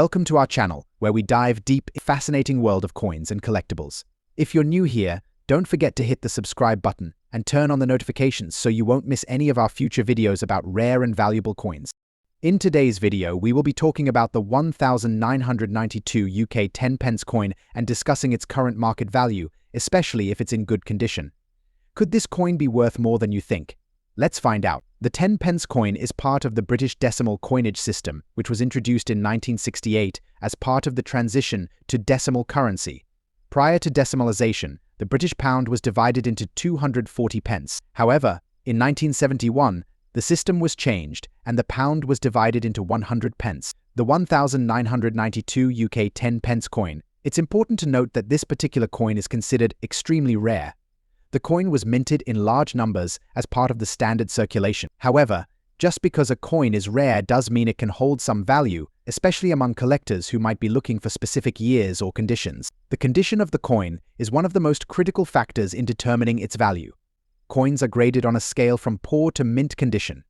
Welcome to our channel, where we dive deep in the fascinating world of coins and collectibles. If you're new here, don't forget to hit the subscribe button and turn on the notifications so you won't miss any of our future videos about rare and valuable coins. In today's video, we will be talking about the 1992 UK 10 pence coin and discussing its current market value, especially if it's in good condition. Could this coin be worth more than you think? Let's find out. The 10 pence coin is part of the British decimal coinage system, which was introduced in 1968 as part of the transition to decimal currency. Prior to decimalisation, the British pound was divided into 240 pence. However, in 1971, the system was changed and the pound was divided into 100 pence. The 1992 UK 10 pence coin. It's important to note that this particular coin is considered extremely rare. The coin was minted in large numbers as part of the standard circulation. However, just because a coin is rare does mean it can hold some value, especially among collectors who might be looking for specific years or conditions. The condition of the coin is one of the most critical factors in determining its value. Coins are graded on a scale from poor to mint condition.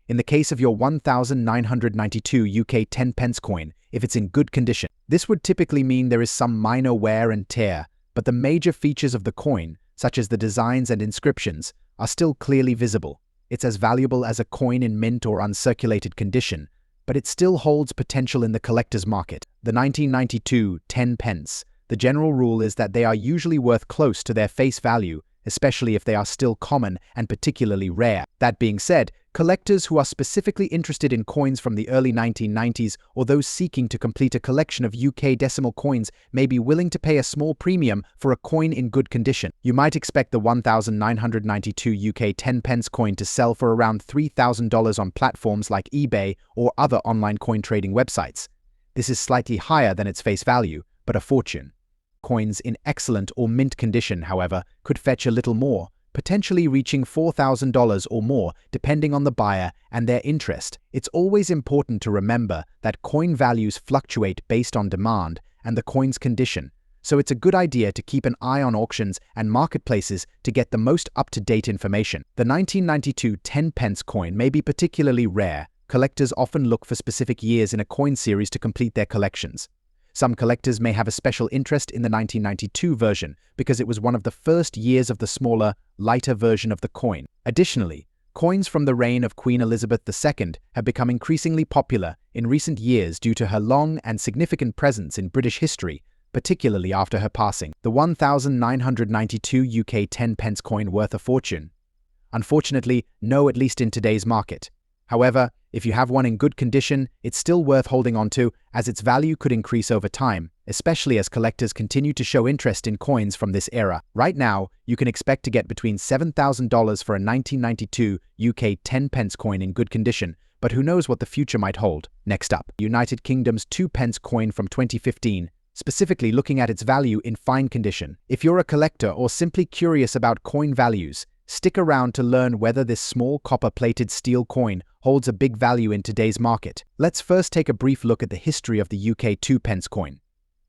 In the case of your 1992 UK 10 pence coin, if it's in good condition, this would typically mean there is some minor wear and tear, but the major features of the coin, such as the designs and inscriptions, are still clearly visible. It's as valuable as a coin in mint or uncirculated condition, but it still holds potential in the collector's market. The 1992 10 pence. The general rule is that they are usually worth close to their face value, especially if they are still common and particularly rare. That being said, collectors who are specifically interested in coins from the early 1990s or those seeking to complete a collection of UK decimal coins may be willing to pay a small premium for a coin in good condition. You might expect the 1992 UK 10 pence coin to sell for around $3,000 on platforms like eBay or other online coin trading websites. This is slightly higher than its face value, but a fortune. Coins in excellent or mint condition, however, could fetch a little more, potentially reaching $4,000 or more, depending on the buyer and their interest. It's always important to remember that coin values fluctuate based on demand and the coin's condition, so it's a good idea to keep an eye on auctions and marketplaces to get the most up-to-date information. The 1992 10 pence coin may be particularly rare. Collectors often look for specific years in a coin series to complete their collections. Some collectors may have a special interest in the 1992 version because it was one of the first years of the smaller, lighter version of the coin. Additionally, coins from the reign of Queen Elizabeth II have become increasingly popular in recent years due to her long and significant presence in British history, particularly after her passing. The 1992 UK 10 pence coin worth a fortune? Unfortunately, no, at least in today's market. However, if you have one in good condition, it's still worth holding on to, as its value could increase over time, especially as collectors continue to show interest in coins from this era. Right now, you can expect to get between $7,000 for a 1992 UK 10 pence coin in good condition, but who knows what the future might hold. Next up, United Kingdom's 2 pence coin from 2015, specifically looking at its value in fine condition. If you're a collector or simply curious about coin values, stick around to learn whether this small copper-plated steel coin holds a big value in today's market. Let's first take a brief look at the history of the UK 2 pence coin.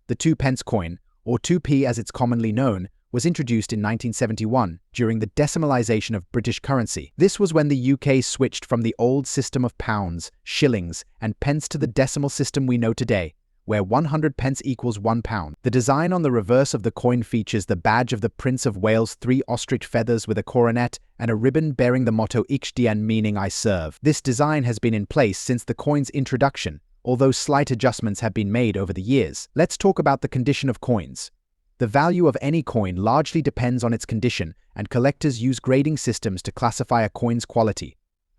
The 2 pence coin, or 2p as it's commonly known, was introduced in 1971 during the decimalisation of British currency. This was when the UK switched from the old system of pounds, shillings, and pence to the decimal system we know today, where 100 pence equals £1. The design on the reverse of the coin features the badge of the Prince of Wales, 3 ostrich feathers with a coronet, and a ribbon bearing the motto Ich dien, meaning I serve. This design has been in place since the coin's introduction, although slight adjustments have been made over the years. Let's talk about the condition of coins. The value of any coin largely depends on its condition, and collectors use grading systems to classify a coin's quality.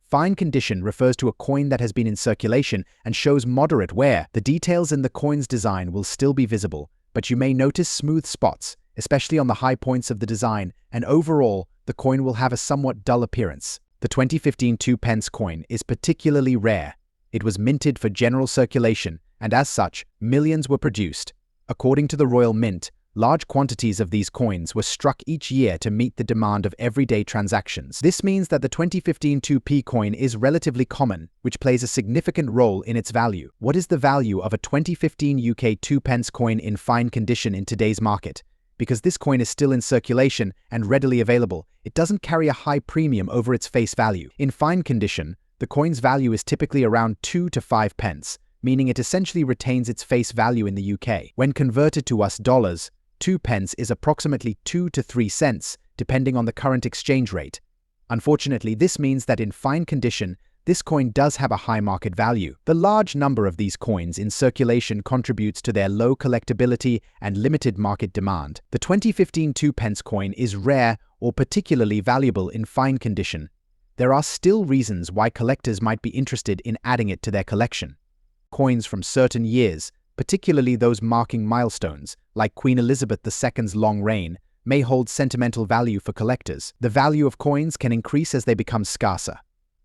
Fine condition refers to a coin that has been in circulation and shows moderate wear. The details in the coin's design will still be visible, but you may notice smooth spots, especially on the high points of the design, and overall, the coin will have a somewhat dull appearance. The 2015 2 pence coin is particularly rare. It was minted for general circulation, and as such, millions were produced. According to the Royal Mint, large quantities of these coins were struck each year to meet the demand of everyday transactions. This means that the 2015 2p coin is relatively common, which plays a significant role in its value. What is the value of a 2015 UK 2 pence coin in fine condition in today's market? Because this coin is still in circulation and readily available, it doesn't carry a high premium over its face value. In fine condition, the coin's value is typically around 2 to 5 pence, meaning it essentially retains its face value in the UK. When converted to US dollars, 2 pence is approximately 2 to 3 cents, depending on the current exchange rate. Unfortunately, this means that in fine condition, this coin does have a high market value. The large number of these coins in circulation contributes to their low collectability and limited market demand. The 2015 2 pence coin is rare or particularly valuable in fine condition. There are still reasons why collectors might be interested in adding it to their collection. Coins from certain years, particularly those marking milestones, like Queen Elizabeth II's long reign, may hold sentimental value for collectors. The value of coins can increase as they become scarcer.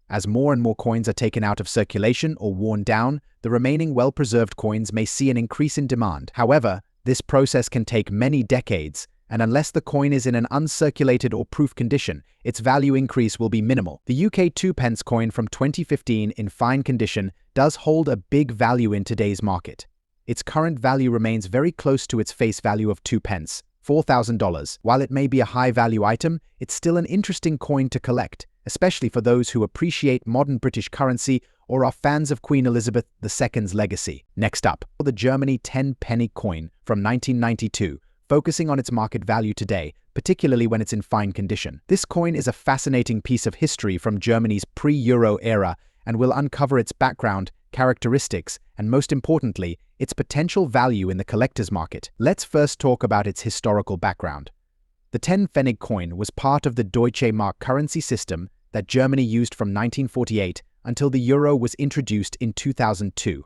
As more and more coins are taken out of circulation or worn down, the remaining well-preserved coins may see an increase in demand. However, this process can take many decades, and unless the coin is in an uncirculated or proof condition, its value increase will be minimal. The UK 2 pence coin from 2015 in fine condition does hold a big value in today's market. Its current value remains very close to its face value of 2 pence, $4,000. While it may be a high-value item, it's still an interesting coin to collect, especially for those who appreciate modern British currency or are fans of Queen Elizabeth II's legacy. Next up, the Germany 10-penny coin from 1992, focusing on its market value today, particularly when it's in fine condition. This coin is a fascinating piece of history from Germany's pre-Euro era and will uncover its background, characteristics, and most importantly, its potential value in the collector's market. Let's first talk about its historical background. The 10 pfennig coin was part of the Deutsche Mark currency system that Germany used from 1948 until the euro was introduced in 2002.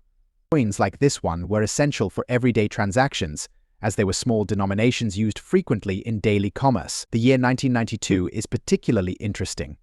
Coins like this one were essential for everyday transactions, as they were small denominations used frequently in daily commerce. The year 1992 is particularly interesting.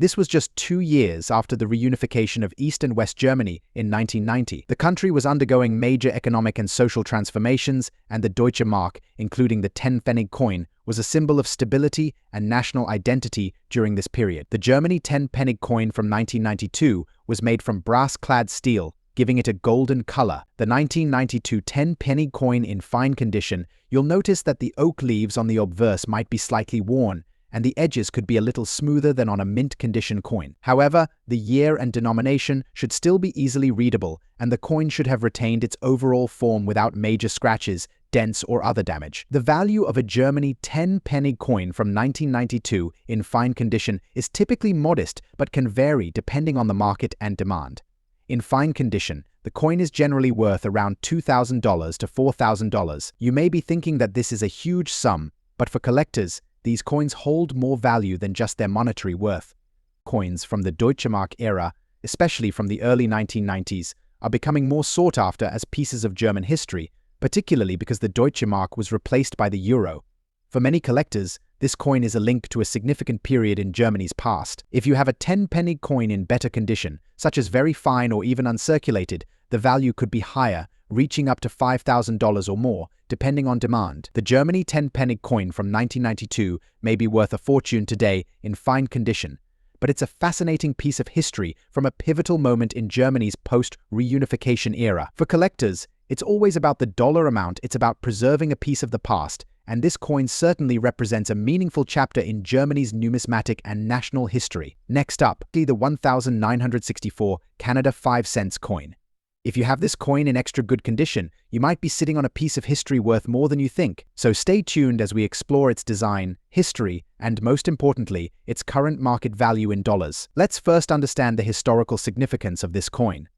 This was just 2 years after the reunification of East and West Germany in 1990. The country was undergoing major economic and social transformations, and the Deutsche Mark, including the 10 pfennig coin, was a symbol of stability and national identity during this period. The Germany 10 pfennig coin from 1992 was made from brass-clad steel, giving it a golden color. The 1992 10 penny coin in fine condition, you'll notice that the oak leaves on the obverse might be slightly worn, and the edges could be a little smoother than on a mint-condition coin. However, the year and denomination should still be easily readable, and the coin should have retained its overall form without major scratches, dents, or other damage. The value of a Germany 10 penny coin from 1992 in fine condition is typically modest but can vary depending on the market and demand. In fine condition, the coin is generally worth around $2,000 to $4,000. You may be thinking that this is a huge sum, but for collectors, these coins hold more value than just their monetary worth. Coins from the Deutsche Mark era, especially from the early 1990s, are becoming more sought after as pieces of German history, particularly because the Deutsche Mark was replaced by the euro. For many collectors, this coin is a link to a significant period in Germany's past. If you have a 10 penny coin in better condition, such as very fine or even uncirculated, the value could be higher, reaching up to $5,000 or more, depending on demand. The Germany 10 penny coin from 1992 may be worth a fortune today in fine condition, but it's a fascinating piece of history from a pivotal moment in Germany's post-reunification era. For collectors, it's always about the dollar amount, it's about preserving a piece of the past, and this coin certainly represents a meaningful chapter in Germany's numismatic and national history. Next up, the 1964 Canada 5 cents coin. If you have this coin in extra good condition, you might be sitting on a piece of history worth more than you think. So stay tuned as we explore its design, history, and most importantly, its current market value in dollars. Let's first understand the historical significance of this coin.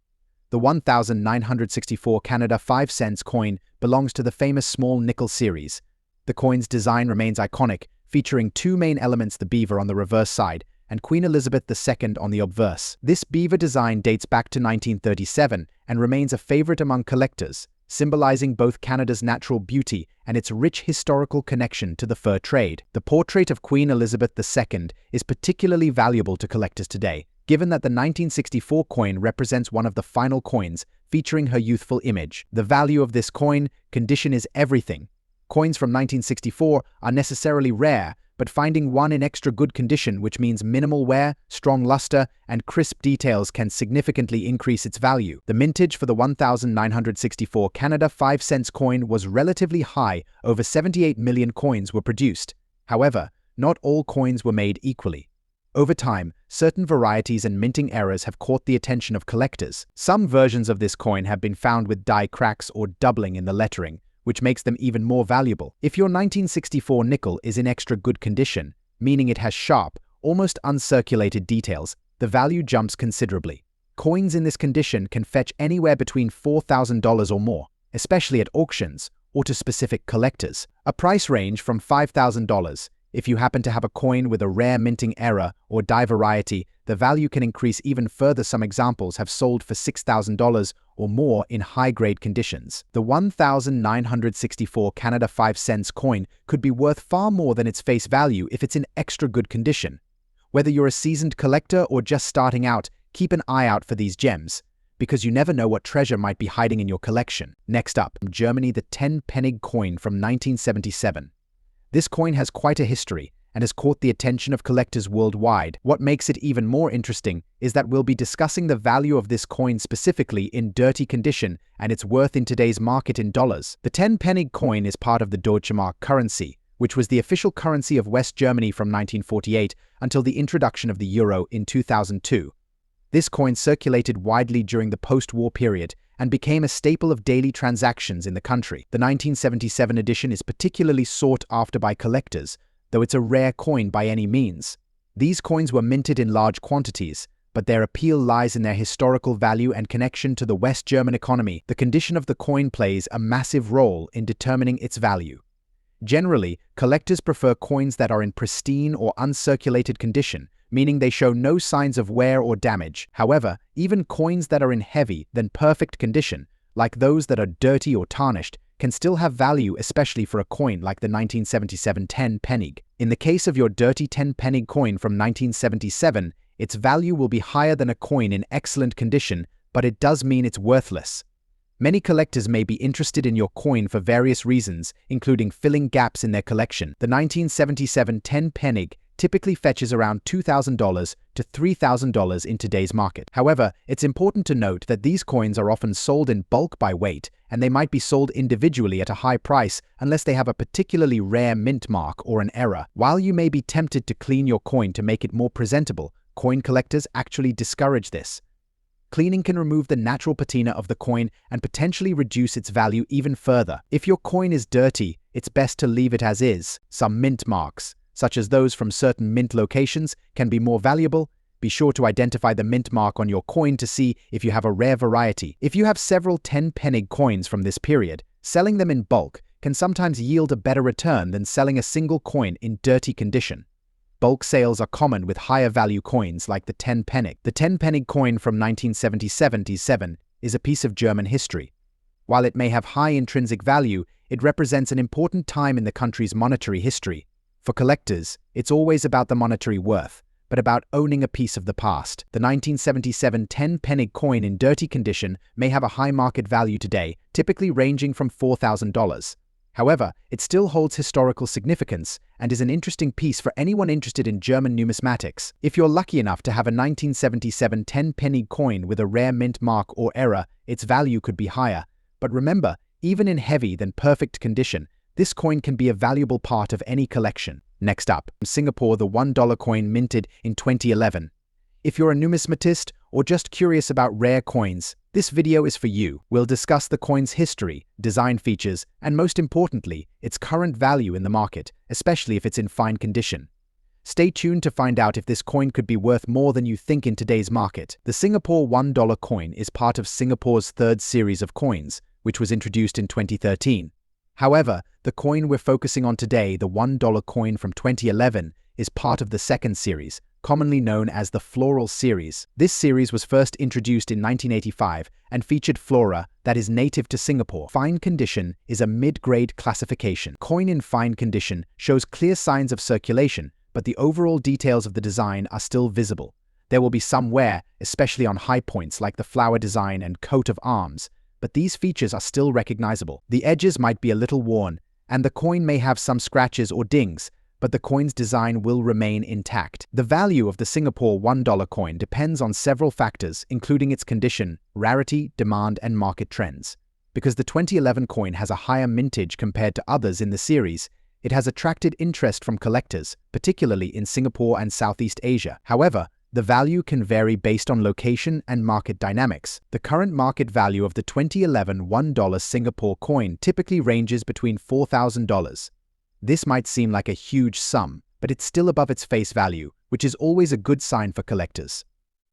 The 1964 Canada 5 cents coin belongs to the famous small nickel series. The coin's design remains iconic, featuring two main elements: the beaver on the reverse side and Queen Elizabeth II on the obverse. This beaver design dates back to 1937 and remains a favorite among collectors, symbolizing both Canada's natural beauty and its rich historical connection to the fur trade. The portrait of Queen Elizabeth II is particularly valuable to collectors today, given that the 1964 coin represents one of the final coins featuring her youthful image. The value of this coin condition is everything. Coins from 1964 are necessarily rare, but finding one in extra good condition, which means minimal wear, strong luster, and crisp details, can significantly increase its value. The mintage for the 1964 Canada 5 cents coin was relatively high. Over 78 million coins were produced. However, not all coins were made equally. Over time, certain varieties and minting errors have caught the attention of collectors. Some versions of this coin have been found with die cracks or doubling in the lettering, which makes them even more valuable. If your 1964 nickel is in extra good condition, meaning it has sharp, almost uncirculated details, the value jumps considerably. Coins in this condition can fetch anywhere between $4,000 or more, especially at auctions or to specific collectors. A price range from $5,000. If you happen to have a coin with a rare minting error or die variety, the value can increase even further. Some examples have sold for $6,000 or more in high-grade conditions. The 1964 Canada 5 cents coin could be worth far more than its face value if it's in extra good condition. Whether you're a seasoned collector or just starting out, keep an eye out for these gems, because you never know what treasure might be hiding in your collection. Next up, from Germany, the 10 pfennig coin from 1977. This coin has quite a history and has caught the attention of collectors worldwide. What makes it even more interesting is that we'll be discussing the value of this coin specifically in dirty condition and its worth in today's market in dollars. The 10 pfennig coin is part of the Deutsche Mark currency, which was the official currency of West Germany from 1948 until the introduction of the euro in 2002. This coin circulated widely during the post-war period and became a staple of daily transactions in the country. The 1977 edition is particularly sought after by collectors, though it's a rare coin by any means. These coins were minted in large quantities, but their appeal lies in their historical value and connection to the West German economy. The condition of the coin plays a massive role in determining its value. Generally, collectors prefer coins that are in pristine or uncirculated condition, meaning they show no signs of wear or damage. However, even coins that are in heavy then perfect condition, like those that are dirty or tarnished, can still have value, especially for a coin like the 1977 10 pfennig. In the case of your dirty 10 pfennig coin from 1977, its value will be higher than a coin in excellent condition, but it does mean it's worthless. Many collectors may be interested in your coin for various reasons, including filling gaps in their collection. The 1977 10 pfennig typically fetches around $2,000 to $3,000 in today's market. However, it's important to note that these coins are often sold in bulk by weight, and they might be sold individually at a high price unless they have a particularly rare mint mark or an error. While you may be tempted to clean your coin to make it more presentable, coin collectors actually discourage this. Cleaning can remove the natural patina of the coin and potentially reduce its value even further. If your coin is dirty, it's best to leave it as is. Some mint marks, such as those from certain mint locations, can be more valuable. Be sure to identify the mint mark on your coin to see if you have a rare variety. If you have several 10 pfennig coins from this period, selling them in bulk can sometimes yield a better return than selling a single coin in dirty condition. Bulk sales are common with higher value coins like the 10 pfennig. The 10 pfennig coin from 1977 is a piece of German history. While it may have high intrinsic value, it represents an important time in the country's monetary history. For collectors, it's always about the monetary worth, but about owning a piece of the past. The 1977 10 pfennig coin in dirty condition may have a high market value today, typically ranging from $4,000. However, it still holds historical significance and is an interesting piece for anyone interested in German numismatics. If you're lucky enough to have a 1977 10 pfennig coin with a rare mint mark or error, its value could be higher. But remember, even in heavy than perfect condition, this coin can be a valuable part of any collection. Next up, from Singapore, the $1 coin minted in 2011. If you're a numismatist or just curious about rare coins, this video is for you. We'll discuss the coin's history, design features, and most importantly, its current value in the market, especially if it's in fine condition. Stay tuned to find out if this coin could be worth more than you think in today's market. The Singapore $1 coin is part of Singapore's third series of coins, which was introduced in 2013. However, the coin we're focusing on today, the $1 coin from 2011, is part of the second series, commonly known as the Floral series. This series was first introduced in 1985 and featured flora that is native to Singapore. Fine condition is a mid-grade classification. Coin in fine condition shows clear signs of circulation, but the overall details of the design are still visible. There will be some wear, especially on high points like the flower design and coat of arms, but these features are still recognizable. The edges might be a little worn, and the coin may have some scratches or dings, but the coin's design will remain intact. The value of the Singapore $1 coin depends on several factors, including its condition, rarity, demand, and market trends. Because the 2011 coin has a higher mintage compared to others in the series, it has attracted interest from collectors, particularly in Singapore and Southeast Asia. However, the value can vary based on location and market dynamics. The current market value of the 2011 $1 Singapore coin typically ranges between $4,000. This might seem like a huge sum, but it's still above its face value, which is always a good sign for collectors.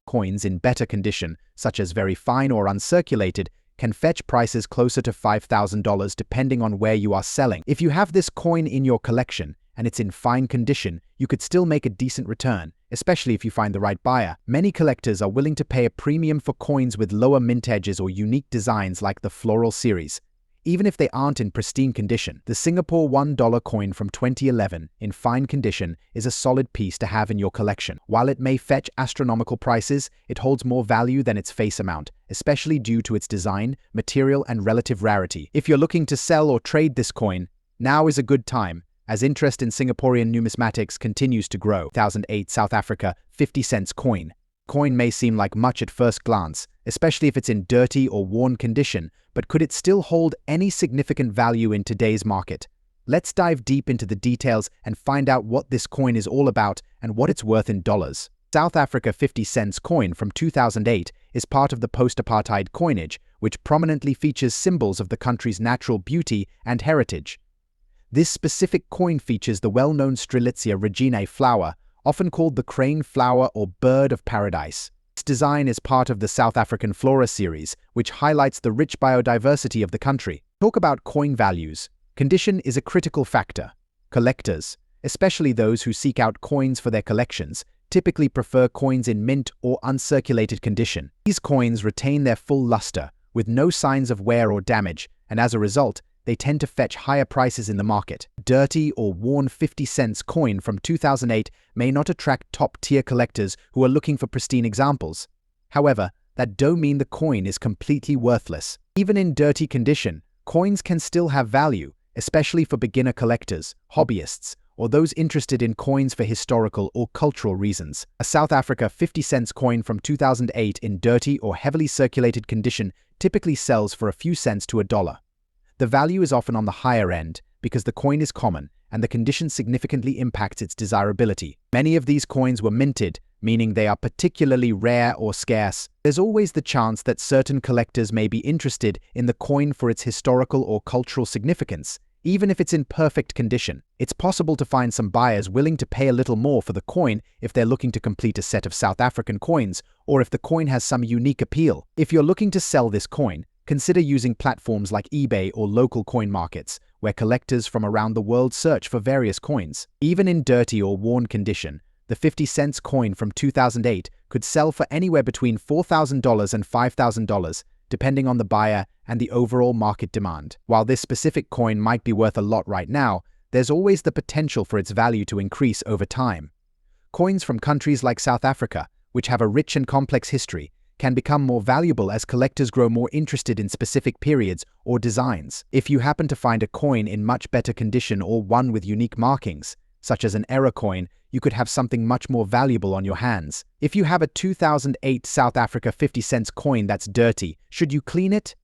Coins in better condition, such as very fine or uncirculated, can fetch prices closer to $5,000 depending on where you are selling. If you have this coin in your collection and it's in fine condition, you could still make a decent return, especially if you find the right buyer. Many collectors are willing to pay a premium for coins with lower mint edges or unique designs like the floral series, even if they aren't in pristine condition. The Singapore $1 coin from 2011, in fine condition, is a solid piece to have in your collection. While it may fetch astronomical prices, it holds more value than its face amount, especially due to its design, material, and relative rarity. If you're looking to sell or trade this coin, now is a good time, as interest in Singaporean numismatics continues to grow. 2008 South Africa 50 cents coin. Coin may seem like much at first glance, especially if it's in dirty or worn condition, but could it still hold any significant value in today's market? Let's dive deep into the details and find out what this coin is all about and what it's worth in dollars. South Africa 50 cents coin from 2008 is part of the post-apartheid coinage, which prominently features symbols of the country's natural beauty and heritage. This specific coin features the well-known Strelitzia reginae flower, often called the crane flower or bird of paradise. Its design is part of the South African Flora series, which highlights the rich biodiversity of the country. Talk about coin values. Condition is a critical factor. Collectors, especially those who seek out coins for their collections, typically prefer coins in mint or uncirculated condition. These coins retain their full luster, with no signs of wear or damage, and as a result, they tend to fetch higher prices in the market. Dirty or worn 50 cents coin from 2008 may not attract top-tier collectors who are looking for pristine examples. However, that don't mean the coin is completely worthless. Even in dirty condition, coins can still have value, especially for beginner collectors, hobbyists, or those interested in coins for historical or cultural reasons. A South Africa 50 cents coin from 2008 in dirty or heavily circulated condition typically sells for a few cents to $1. The value is often on the higher end because the coin is common and the condition significantly impacts its desirability. Many of these coins were minted, meaning they are particularly rare or scarce. There's always the chance that certain collectors may be interested in the coin for its historical or cultural significance, even if it's in perfect condition. It's possible to find some buyers willing to pay a little more for the coin if they're looking to complete a set of South African coins, or if the coin has some unique appeal. If you're looking to sell this coin, consider using platforms like eBay or local coin markets, where collectors from around the world search for various coins. Even in dirty or worn condition, the 50 cents coin from 2008 could sell for anywhere between $4,000 and $5,000, depending on the buyer and the overall market demand. While this specific coin might be worth a lot right now, there's always the potential for its value to increase over time. Coins from countries like South Africa, which have a rich and complex history, can become more valuable as collectors grow more interested in specific periods or designs. If you happen to find a coin in much better condition or one with unique markings, such as an error coin, you could have something much more valuable on your hands. If you have a 2008 South Africa 50 cents coin that's dirty, should you clean it?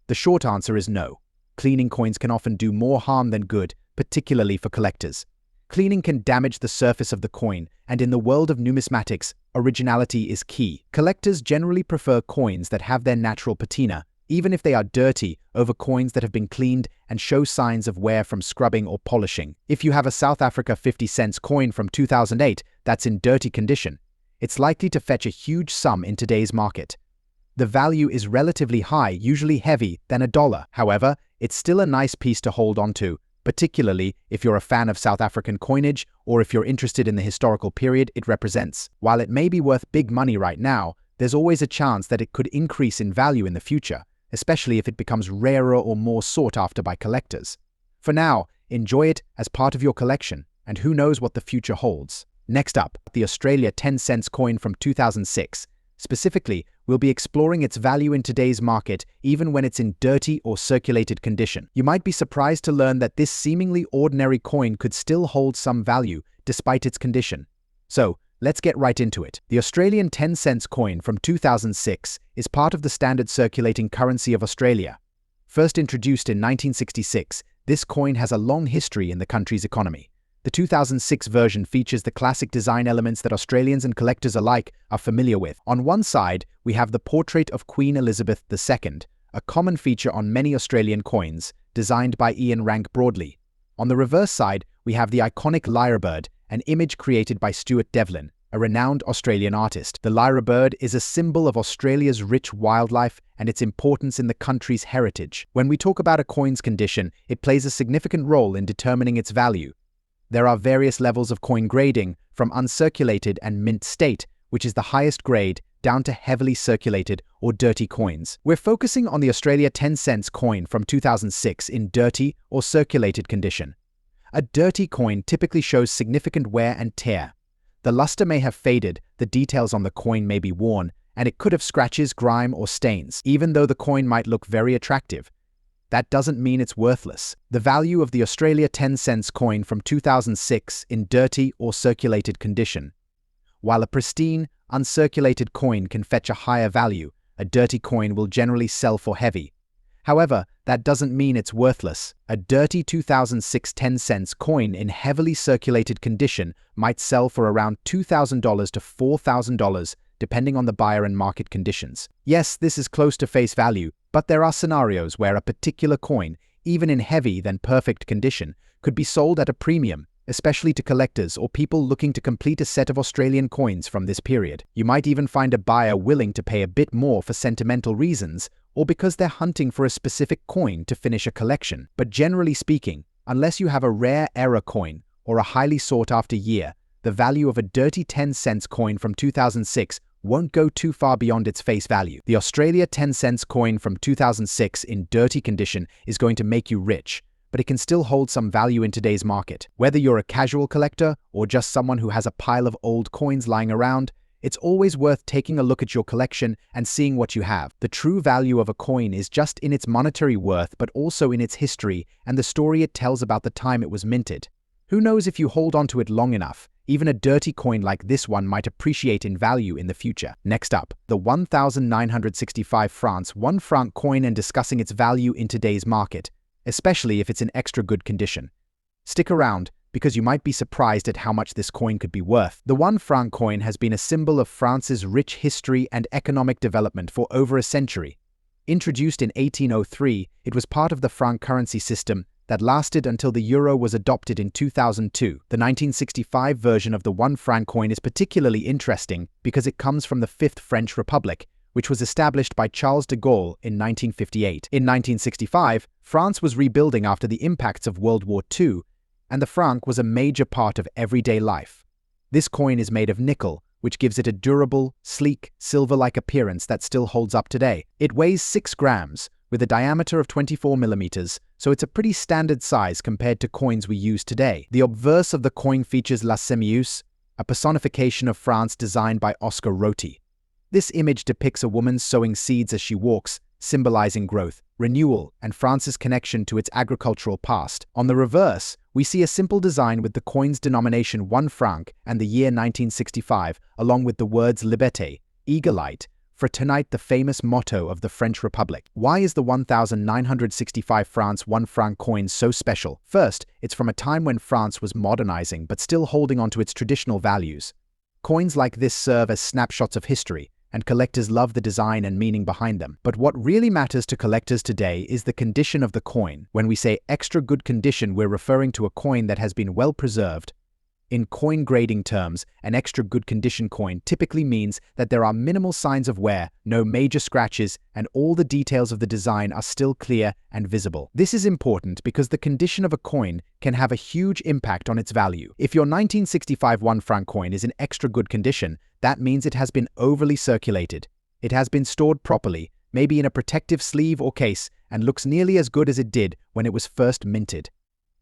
The short answer is no. Cleaning coins can often do more harm than good, particularly for collectors. Cleaning can damage the surface of the coin, and in the world of numismatics, originality is key. Collectors generally prefer coins that have their natural patina, even if they are dirty, over coins that have been cleaned and show signs of wear from scrubbing or polishing. If you have a South Africa 50 cents coin from 2008 that's in dirty condition, it's likely to fetch a huge sum in today's market. The value is relatively high, usually heavy, than $1. However, it's still a nice piece to hold onto, particularly if you're a fan of South African coinage or if you're interested in the historical period it represents. While it may be worth big money right now, there's always a chance that it could increase in value in the future, especially if it becomes rarer or more sought after by collectors. For now, enjoy it as part of your collection, and who knows what the future holds. Next up, the Australia 10 cents coin from 2006. Specifically, we'll be exploring its value in today's market even when it's in dirty or circulated condition. You might be surprised to learn that this seemingly ordinary coin could still hold some value despite its condition. So, let's get right into it. The Australian 10 cents coin from 2006 is part of the standard circulating currency of Australia. First introduced in 1966, This coin has a long history in the country's economy. The 2006 version features the classic design elements that Australians and collectors alike are familiar with. On one side, we have the portrait of Queen Elizabeth II, a common feature on many Australian coins, designed by Ian Rank Broadley. On the reverse side, we have the iconic lyrebird, an image created by Stuart Devlin, a renowned Australian artist. The lyrebird is a symbol of Australia's rich wildlife and its importance in the country's heritage. When we talk about a coin's condition, it plays a significant role in determining its value. There are various levels of coin grading, from uncirculated and mint state, which is the highest grade, down to heavily circulated or dirty coins. We're focusing on the Australia 10 cents coin from 2006 in dirty or circulated condition. A dirty coin typically shows significant wear and tear. The luster may have faded, the details on the coin may be worn, and it could have scratches, grime, or stains. Even though the coin might look very attractive, that doesn't mean it's worthless. The value of the Australia 10 cents coin from 2006 in dirty or circulated condition. While a pristine, uncirculated coin can fetch a higher value, a dirty coin will generally sell for heavy. However, that doesn't mean it's worthless. A dirty 2006 10 cents coin in heavily circulated condition might sell for around $2,000 to $4,000, depending on the buyer and market conditions. Yes, this is close to face value, but there are scenarios where a particular coin, even in heavy than perfect condition, could be sold at a premium, especially to collectors or people looking to complete a set of Australian coins from this period. You might even find a buyer willing to pay a bit more for sentimental reasons or because they're hunting for a specific coin to finish a collection. But generally speaking, unless you have a rare error coin or a highly sought-after year, the value of a dirty 10 cents coin from 2006 won't go too far beyond its face value. The Australia 10 cents coin from 2006 in dirty condition is going to make you rich, but it can still hold some value in today's market. Whether you're a casual collector or just someone who has a pile of old coins lying around, it's always worth taking a look at your collection and seeing what you have. The true value of a coin is just in its monetary worth, but also in its history and the story it tells about the time it was minted. Who knows, if you hold on to it long enough, even a dirty coin like this one might appreciate in value in the future. Next up, the 1965 francs 1 franc coin, and discussing its value in today's market, especially if it's in extra good condition. Stick around, because you might be surprised at how much this coin could be worth. The 1 franc coin has been a symbol of France's rich history and economic development for over a century. Introduced in 1803, it was part of the franc currency system that lasted until the euro was adopted in 2002. The 1965 version of the 1 franc coin is particularly interesting because it comes from the Fifth French Republic, which was established by Charles de Gaulle in 1958. In 1965, France was rebuilding after the impacts of World War II, and the franc was a major part of everyday life. This coin is made of nickel, which gives it a durable, sleek, silver-like appearance that still holds up today. It weighs 6 grams, with a diameter of 24 millimeters, so it's a pretty standard size compared to coins we use today. The obverse of the coin features La Semieuse, a personification of France designed by Oscar Roti. This image depicts a woman sowing seeds as she walks, symbolizing growth, renewal, and France's connection to its agricultural past. On the reverse, we see a simple design with the coin's denomination 1 franc and the year 1965, along with the words Liberté, eagle-eyed, for tonight, the famous motto of the French Republic. Why is the 1965 francs 1 franc coin so special? First, it's from a time when France was modernizing but still holding on to its traditional values. Coins like this serve as snapshots of history, and collectors love the design and meaning behind them. But what really matters to collectors today is the condition of the coin. When we say extra good condition, we're referring to a coin that has been well preserved. In coin grading terms, an extra good condition coin typically means that there are minimal signs of wear, no major scratches, and all the details of the design are still clear and visible. This is important because the condition of a coin can have a huge impact on its value. If your 1965 1 franc coin is in extra good condition, that means it has been overly circulated. It has been stored properly, maybe in a protective sleeve or case, and looks nearly as good as it did when it was first minted.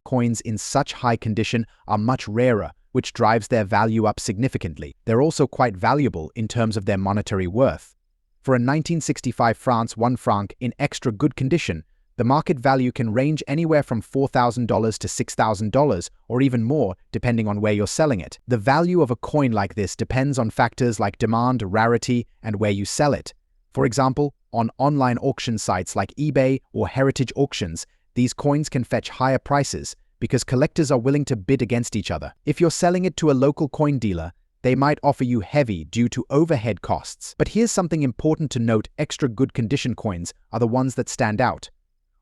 Coins in such high condition are much rarer, which drives their value up significantly. They're also quite valuable in terms of their monetary worth. For a 1965 francs 1 franc in extra good condition, the market value can range anywhere from $4,000 to $6,000, or even more, depending on where you're selling it. The value of a coin like this depends on factors like demand, rarity, and where you sell it. For example, on online auction sites like eBay or heritage auctions, these coins can fetch higher prices because collectors are willing to bid against each other. If you're selling it to a local coin dealer, they might offer you heavy due to overhead costs. But here's something important to note: extra good condition coins are the ones that stand out.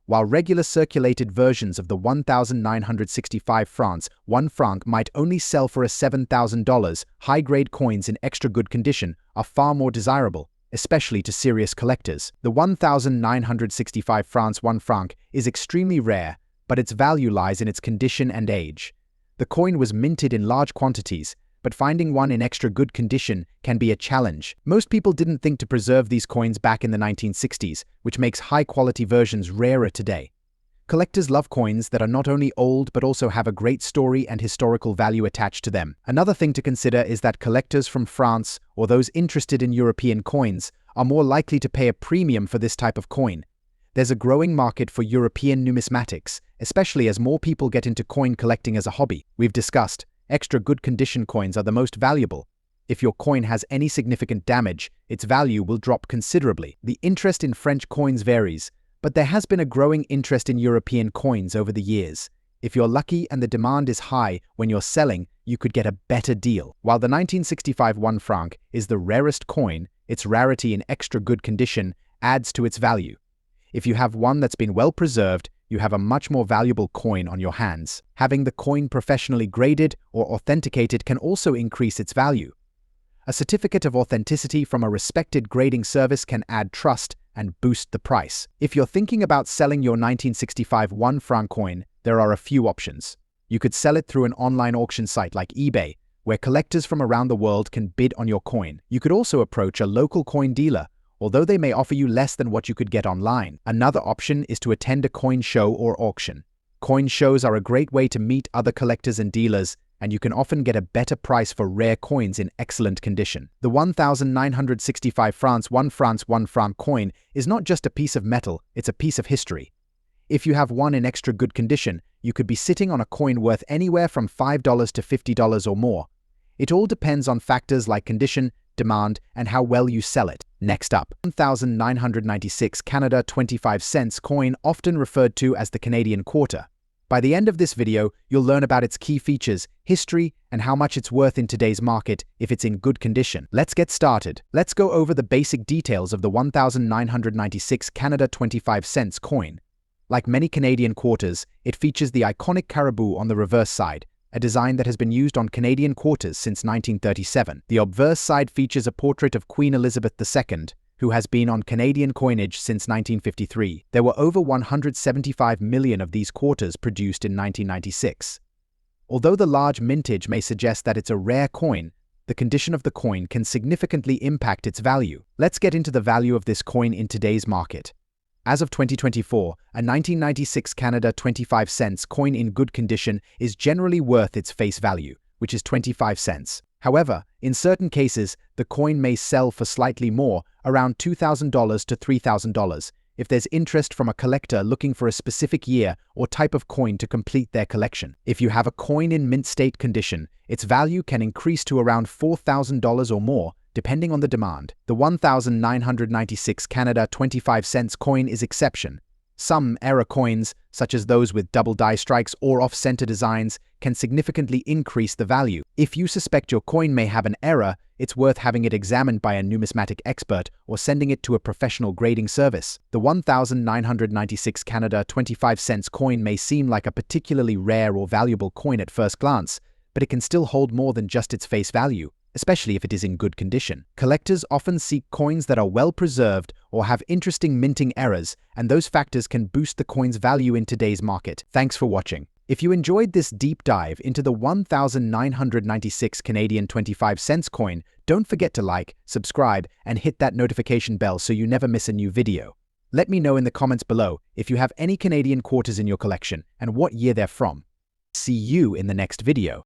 While regular circulated versions of the 1,965 francs, 1 franc might only sell for $7,000, high-grade coins in extra good condition are far more desirable, especially to serious collectors. The 1,965 francs 1 franc is extremely rare, but its value lies in its condition and age. The coin was minted in large quantities, but finding one in extra good condition can be a challenge. Most people didn't think to preserve these coins back in the 1960s, which makes high-quality versions rarer today. Collectors love coins that are not only old but also have a great story and historical value attached to them. Another thing to consider is that collectors from France or those interested in European coins are more likely to pay a premium for this type of coin. There's a growing market for European numismatics, especially as more people get into coin collecting as a hobby. We've discussed extra good condition coins are the most valuable. If your coin has any significant damage, its value will drop considerably. The interest in French coins varies, but there has been a growing interest in European coins over the years. If you're lucky and the demand is high when you're selling, you could get a better deal. While the 1965 1 franc is the rarest coin, its rarity in extra good condition adds to its value. If you have one that's been well preserved, you have a much more valuable coin on your hands. Having the coin professionally graded or authenticated can also increase its value. A certificate of authenticity from a respected grading service can add trust and boost the price. If you're thinking about selling your 1965 1 franc coin, there are a few options. You could sell it through an online auction site like eBay, where collectors from around the world can bid on your coin. You could also approach a local coin dealer, although they may offer you less than what you could get online. Another option is to attend a coin show or auction. Coin shows are a great way to meet other collectors and dealers, and you can often get a better price for rare coins in excellent condition. The 1,965 francs 1 franc coin is not just a piece of metal, it's a piece of history. If you have one in extra good condition, you could be sitting on a coin worth anywhere from $5 to $50 or more. It all depends on factors like condition, demand, and how well you sell it. Next up, 1,996 Canada 25 cents coin, often referred to as the Canadian quarter. By the end of this video, you'll learn about its key features, history, and how much it's worth in today's market if it's in good condition. Let's get started. Let's go over the basic details of the 1,996 Canada 25 cents coin. Like many Canadian quarters, it features the iconic caribou on the reverse side, a design that has been used on Canadian quarters since 1937. The obverse side features a portrait of Queen Elizabeth II, who has been on Canadian coinage since 1953. There were over 175 million of these quarters produced in 1996. Although the large mintage may suggest that it's a rare coin, the condition of the coin can significantly impact its value. Let's get into the value of this coin in today's market. As of 2024, a 1996 Canada 25 cents coin in good condition is generally worth its face value, which is 25 cents. However, in certain cases, the coin may sell for slightly more, around $2,000 to $3,000, if there's interest from a collector looking for a specific year or type of coin to complete their collection. If you have a coin in mint state condition, its value can increase to around $4,000 or more, depending on the demand. The 1,996 Canada 25 cents coin is exception. Some error coins, such as those with double die strikes or off-center designs, can significantly increase the value. If you suspect your coin may have an error, it's worth having it examined by a numismatic expert or sending it to a professional grading service. The 1,996 Canada 25 cents coin may seem like a particularly rare or valuable coin at first glance, but it can still hold more than just its face value, especially if it is in good condition. Collectors often seek coins that are well preserved or have interesting minting errors, and those factors can boost the coin's value in today's market. Thanks for watching. If you enjoyed this deep dive into the 1,996 Canadian 25 cents coin, don't forget to like, subscribe, and hit that notification bell so you never miss a new video. Let me know in the comments below if you have any Canadian quarters in your collection and what year they're from. See you in the next video.